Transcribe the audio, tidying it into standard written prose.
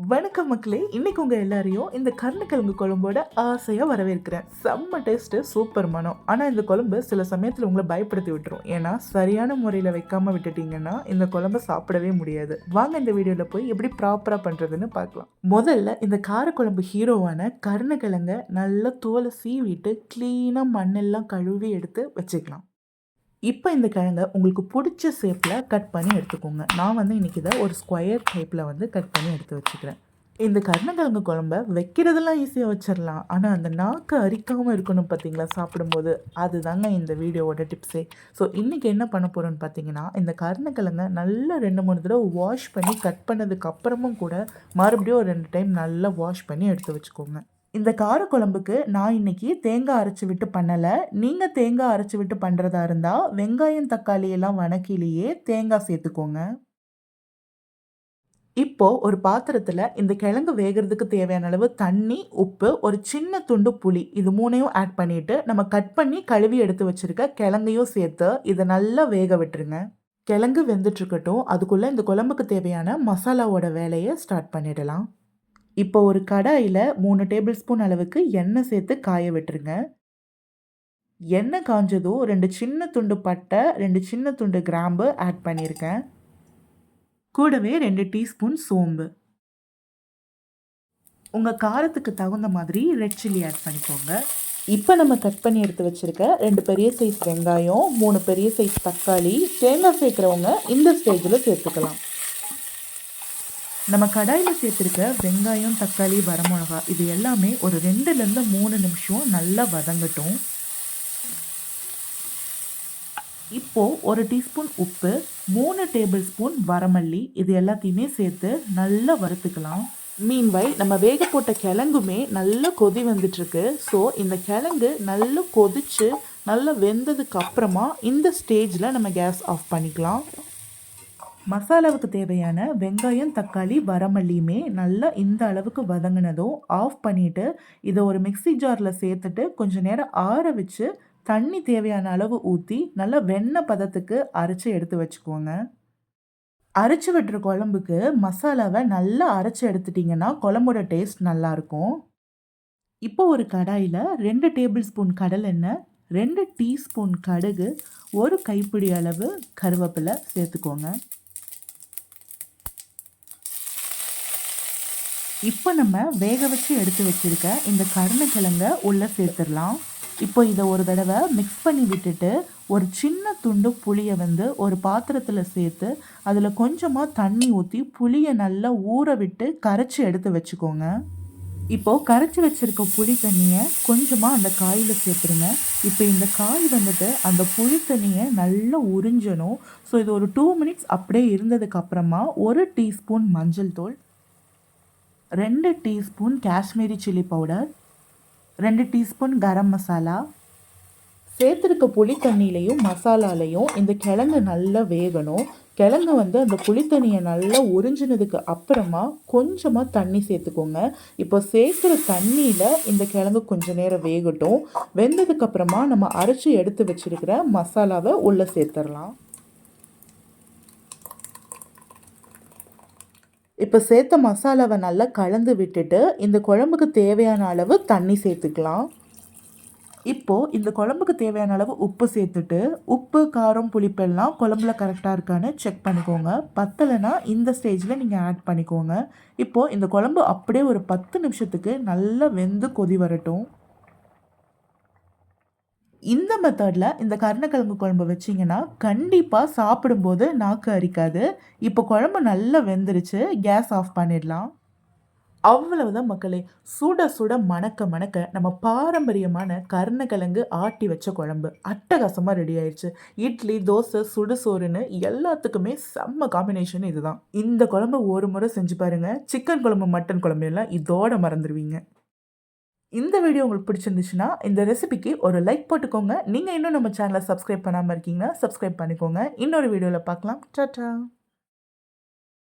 வணக்கம் மக்களே! இன்னைக்கு உங்க எல்லாரையும் இந்த கருணக்கிழங்கு குழம்போட ஆசையா வரவேற்கிறேன். செம்ம டேஸ்ட்டு, சூப்பர் மணம். ஆனா இந்த குழம்பு சில சமயத்துல உங்கள பயப்படுத்தி விட்டுரும். ஏன்னா, சரியான முறையில வைக்காம விட்டுட்டீங்கன்னா, இந்த குழம்ப சாப்பிடவே முடியாது. வாங்க இந்த வீடியோல போய் எப்படி ப்ராப்பரா பண்றதுன்னு பார்க்கலாம். முதல்ல இந்த காரக்குழம்பு ஹீரோவான கருணக்கிழங்க நல்லா தோல சீவிட்டு, கிளீனா மண்ணெல்லாம் கழுவி எடுத்து வச்சுக்கலாம். இப்போ இந்த கிழங்க உங்களுக்கு பிடிச்ச ஷேப்பில் கட் பண்ணி எடுத்துக்கோங்க. நான் வந்து இன்றைக்கி இதை ஒரு ஸ்கொயர் டைப்பில் வந்து கட் பண்ணி எடுத்து வச்சுக்கிறேன். இந்த கருணக்கிழங்கு குழம்ப வைக்கிறதெல்லாம் ஈஸியாக வச்சிடலாம். ஆனால் அந்த நாக்கு அரிக்காமல் இருக்கணும் பார்த்தீங்களா சாப்பிடும்போது, அதுதாங்க இந்த வீடியோவோட டிப்ஸே. ஸோ இன்றைக்கி என்ன பண்ண போகிறோன்னு பார்த்தீங்கன்னா, இந்த கருணக்கிழங்க நல்லா 2-3 தடவை வாஷ் பண்ணி கட் பண்ணதுக்கு அப்புறமும் கூட மறுபடியும் ஒரு 2 டைம் நல்லா வாஷ் பண்ணி எடுத்து வச்சுக்கோங்க. இந்த காரக்குழம்புக்கு நான் இன்னைக்கு தேங்காய் அரைச்சி விட்டு பண்ணலை. நீங்கள் தேங்காய் அரைச்சி விட்டு பண்ணுறதா இருந்தால் வெங்காயம் தக்காளி எல்லாம் வணக்கிலேயே தேங்காய் சேர்த்துக்கோங்க. இப்போ ஒரு பாத்திரத்தில் இந்த கிழங்கு வேகிறதுக்கு தேவையான அளவு தண்ணி, உப்பு, ஒரு சின்ன துண்டு புளி இது 3ஐயும் ஆட் பண்ணிட்டு நம்ம கட் பண்ணி கழுவி எடுத்து வச்சிருக்க கிழங்கையும் சேர்த்து இதை நல்லா வேக விட்டுருங்க. கிழங்கு வெந்துட்டு இருக்கட்டும், அதுக்குள்ளே இந்த குழம்புக்கு தேவையான மசாலாவோட வேலையை ஸ்டார்ட் பண்ணிடலாம். இப்போ ஒரு கடாயில் 3 டேபிள் ஸ்பூன் அளவுக்கு எண்ணெய் சேர்த்து காய விட்டுருங்க. எண்ணெய் காஞ்சதும் 2 சின்ன துண்டு பட்டை, 2 சின்ன துண்டு கிராம்பு ஆட் பண்ணியிருக்கேன். கூடவே 2 டீஸ்பூன் சோம்பு. உங்கள் காரத்துக்கு தகுந்த மாதிரி ரெட் சில்லி ஆட் பண்ணிக்கோங்க. இப்போ நம்ம கட் பண்ணி எடுத்து வச்சுருக்க 2 பெரிய சைஸ் வெங்காயம், 3 பெரிய சைஸ் தக்காளி, தேங்காய் சேர்க்குறவங்க இந்த ஸ்டேஜில் சேர்த்துக்கலாம். நம்ம கடாயில் சேர்த்துருக்க வெங்காயம், தக்காளி, வரமிளகா இது எல்லாமே ஒரு 2லேருந்து 3 நிமிஷம் நல்லா வதங்கட்டும். இப்போது ஒரு டீஸ்பூன் உப்பு, 3 டேபிள் ஸ்பூன் வரமல்லி இது எல்லாத்தையுமே சேர்த்து நல்லா வறுத்துக்கலாம். மீன்வைல் நம்ம வேக போட்ட கிழங்குமே நல்லா கொதி வந்துட்டுருக்கு. ஸோ இந்த கிழங்கு நல்லா கொதித்து நல்லா வெந்ததுக்கு அப்புறமா இந்த ஸ்டேஜில் நம்ம கேஸ் ஆஃப் பண்ணிக்கலாம். மசாலாவுக்கு தேவையான வெங்காயம், தக்காளி, வரமல்லியுமே நல்லா இந்த அளவுக்கு வதங்கினதும் ஆஃப் பண்ணிவிட்டு இதை ஒரு மிக்ஸி ஜாரில் சேர்த்துட்டு கொஞ்சம் நேரம் ஆற வச்சு தண்ணி தேவையான அளவு ஊற்றி நல்லா வெண்ணெய் பதத்துக்கு அரைச்சி எடுத்து வச்சுக்கோங்க. அரைச்சி விட்டுற குழம்புக்கு மசாலாவை நல்லா அரைச்சி எடுத்துட்டிங்கன்னா குழம்போட டேஸ்ட் நல்லாயிருக்கும். இப்போ ஒரு கடாயில் 2 டேபிள் ஸ்பூன் கடலெண்ணெய், 2 டீஸ்பூன் கடுகு, ஒரு கைப்பிடி அளவு கருவேப்பிலை சேர்த்துக்கோங்க. இப்போ நம்ம வேக வச்சு எடுத்து வச்சுருக்க இந்த கருணக்கிழங்க உள்ளே சேர்த்துடலாம். இப்போ இதை ஒரு தடவை மிக்ஸ் பண்ணி விட்டுட்டு ஒரு சின்ன துண்டு புளியை வந்து ஒரு பாத்திரத்தில் சேர்த்து அதில் கொஞ்சமாக தண்ணி ஊற்றி புளியை நல்லா ஊற விட்டு கரைச்சி எடுத்து வச்சுக்கோங்க. இப்போது கரைச்சி வச்சுருக்க புளி தண்ணியை கொஞ்சமாக அந்த காயில் சேர்த்துருங்க. இப்போ இந்த காய் வந்துட்டு அந்த புளி தண்ணியை நல்லா உறிஞ்சணும். ஸோ இது ஒரு 2 மினிட்ஸ் அப்படியே இருந்ததுக்கப்புறமா 1 டீஸ்பூன் மஞ்சள் தூள், 2 teaspoon Kashmiri chilli powder, 2 teaspoon garam masala சேர்த்துருக்க புளி தண்ணியிலையும் மசாலாலையும் இந்த கிழங்கு நல்லா வேகணும். கிழங்கு வந்து அந்த புளி தண்ணியை நல்லா உறிஞ்சினதுக்கு அப்புறமா கொஞ்சமாக தண்ணி சேர்த்துக்கோங்க. இப்போ சேர்க்குற தண்ணியில் இந்த கிழங்கு கொஞ்சம் நேரம் வேகட்டும். வெந்ததுக்கப்புறமா நம்ம அரைச்சி எடுத்து வச்சுருக்கிற மசாலாவை உள்ளே சேர்த்துடலாம். இப்போ சேர்த்த மசாலாவை நல்லா கலந்து விட்டுட்டு இந்த குழம்புக்கு தேவையான அளவு தண்ணி சேர்த்துக்கலாம். இப்போது இந்த குழம்புக்கு தேவையான அளவு உப்பு சேர்த்துட்டு உப்பு, காரம், புளிப்பெல்லாம் குழம்புல கரெக்டாக இருக்கான்னு செக் பண்ணிக்கோங்க. பத்தலைன்னா இந்த ஸ்டேஜில் நீங்கள் ஆட் பண்ணிக்கோங்க. இப்போது இந்த குழம்பு அப்படியே ஒரு 10 நிமிஷத்துக்கு நல்லா வெந்து கொதி வரட்டும். இந்த மெத்தடில் இந்த கருணக்கிழங்கு குழம்பு வச்சிங்கன்னா கண்டிப்பாக சாப்பிடும்போது நாக்கு அரிக்காது. இப்போ குழம்பு நல்லா வெந்துருச்சு, கேஸ் ஆஃப் பண்ணிடலாம். அவ்வளவுதான் மக்களே, சுட சுட மணக்க மணக்க நம்ம பாரம்பரியமான கருணக்கிழங்கு ஆட்டி வச்ச குழம்பு அட்டகாசமாக ரெடி ஆயிடுச்சு. இட்லி, தோசை, சுடுசோறுன்னு எல்லாத்துக்குமே செம்ம காம்பினேஷன் இதுதான். இந்த குழம்பு ஒரு முறை செஞ்சு பாருங்கள். சிக்கன் குழம்பு, மட்டன் குழம்பு எல்லாம் இதோட மறந்துடுவீங்க. இந்த வீடியோ உங்களுக்கு பிடிச்சிருந்துச்சுன்னா இந்த ரெசிபிக்கு ஒரு லைக் போட்டுக்கோங்க. நீங்கள் இன்னும் நம்ம சேனலை சப்ஸ்கிரைப் பண்ணாமல் இருக்கீங்கன்னா சப்ஸ்கிரைப் பண்ணிக்கோங்க. இன்னொரு வீடியோவில் பார்க்கலாம். டாடா.